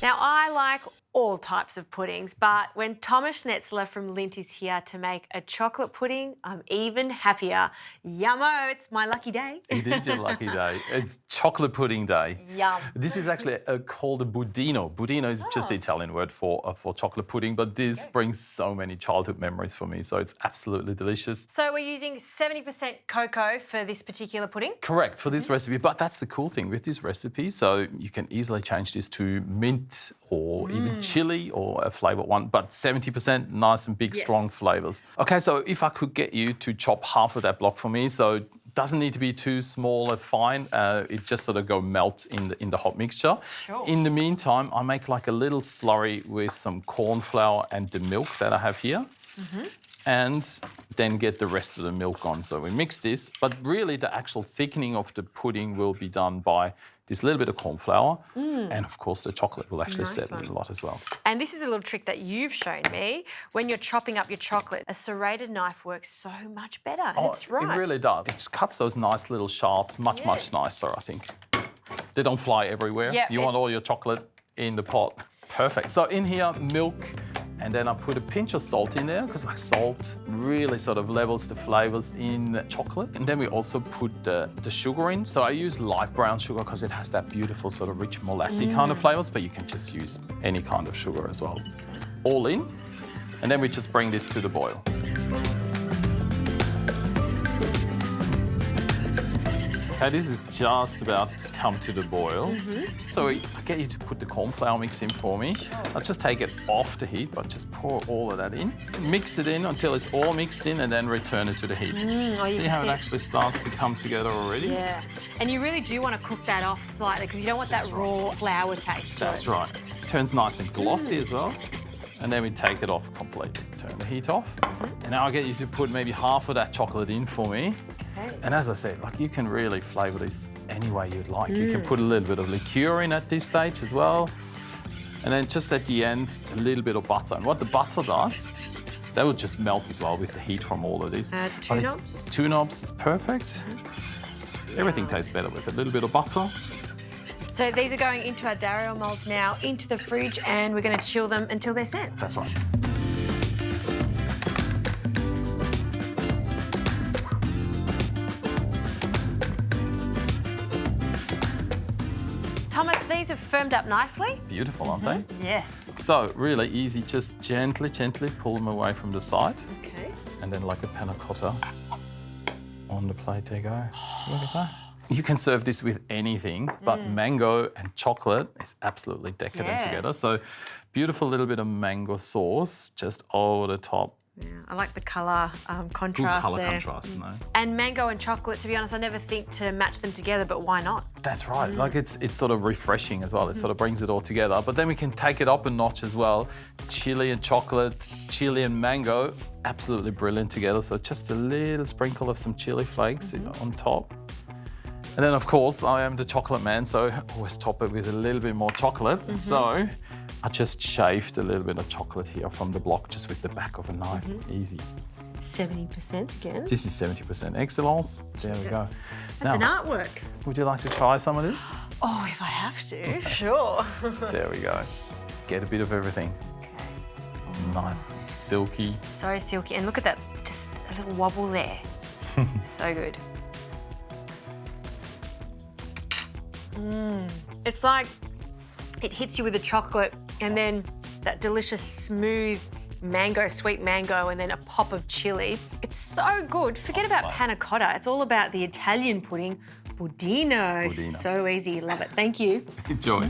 Now, I like all types of puddings, but when Thomas Schnetzler from Lindt is here to make a chocolate pudding, I'm even happier. Yummo, it's my lucky day. It is your lucky day. It's chocolate pudding day. Yum. This is actually called a Budino. Budino is just the Italian word for chocolate pudding, but this brings so many childhood memories for me, so it's absolutely delicious. So we're using 70% cocoa for this particular pudding? Correct, for this recipe, but that's the cool thing with this recipe, so you can easily change this to mint or even chili or a flavoured one, but 70% nice and big, strong flavours. Okay, so if I could get you to chop half of that block for me, so it doesn't need to be too small or fine, it just sort of go melt in the hot mixture. Sure. In the meantime, I make like a little slurry with some corn flour and the milk that I have here. And then get the rest of the milk on. So we mix this, but really the actual thickening of the pudding will be done by this little bit of corn flour, and of course the chocolate will actually settle in a lot as well. And this is a little trick that you've shown me. When you're chopping up your chocolate, a serrated knife works so much better. That's right. It really does. It just cuts those nice little shards much nicer, I think. They don't fly everywhere. Yep, You want all your chocolate in the pot. Perfect. So in here, milk, and then I put a pinch of salt in there because like salt really sort of levels the flavours in chocolate. And then we also put the sugar in. So I use light brown sugar because it has that beautiful sort of rich molassy kind of flavours, but you can just use any kind of sugar as well. All in. And then we just bring this to the boil. Okay, this is just about to come to the boil. So I get you to put the corn flour mix in for me. I'll just take it off the heat, but just pour all of that in. Mix it in until it's all mixed in and then return it to the heat. See how it actually starts to come together already? Yeah. And you really do want to cook that off slightly because you don't want that raw flour taste. That's right. Turns nice and glossy as well. And then we take it off completely. Turn the heat off. And now I'll get you to put maybe half of that chocolate in for me. And as I said, like you can really flavour this any way you'd like. You can put a little bit of liqueur in at this stage as well. And then just at the end, a little bit of butter. And what the butter does, that will just melt as well with the heat from all of these. 2 knobs? 2 knobs is perfect. Everything tastes better with a little bit of butter. So these are going into our Dario moulds now, into the fridge, and we're going to chill them until they're set. That's right. Thomas, these have firmed up nicely. Beautiful, aren't they? Yes. So really easy, just gently pull them away from the side. Okay. And then like a panna cotta on the plate, there you go. Look at that. You can serve this with anything, but mango and chocolate is absolutely decadent together. So beautiful little bit of mango sauce just over the top. Yeah, I like the colour contrast Good colour there. contrast, no? And mango and chocolate, to be honest, I never think to match them together, but why not? That's right. Like it's sort of refreshing as well. It sort of brings it all together. But then we can take it up a notch as well. Chili and chocolate, chili and mango, absolutely brilliant together. So just a little sprinkle of some chili flakes on top. And then, of course, I am the chocolate man, so I always top it with a little bit more chocolate. So I just shaved a little bit of chocolate here from the block just with the back of a knife. Easy. 70% again. This is 70% excellence. There we go. That's an artwork. Would you like to try some of this? Oh, if I have to, sure. There we go. Get a bit of everything. Okay. Nice and silky. So silky. And look at that, just a little wobble there. So good. It's like it hits you with the chocolate and then that delicious smooth mango, sweet mango, and then a pop of chili. It's so good. Forget about panna cotta. It's all about the Italian pudding. Budino. So easy. Love it. Thank you. Enjoy.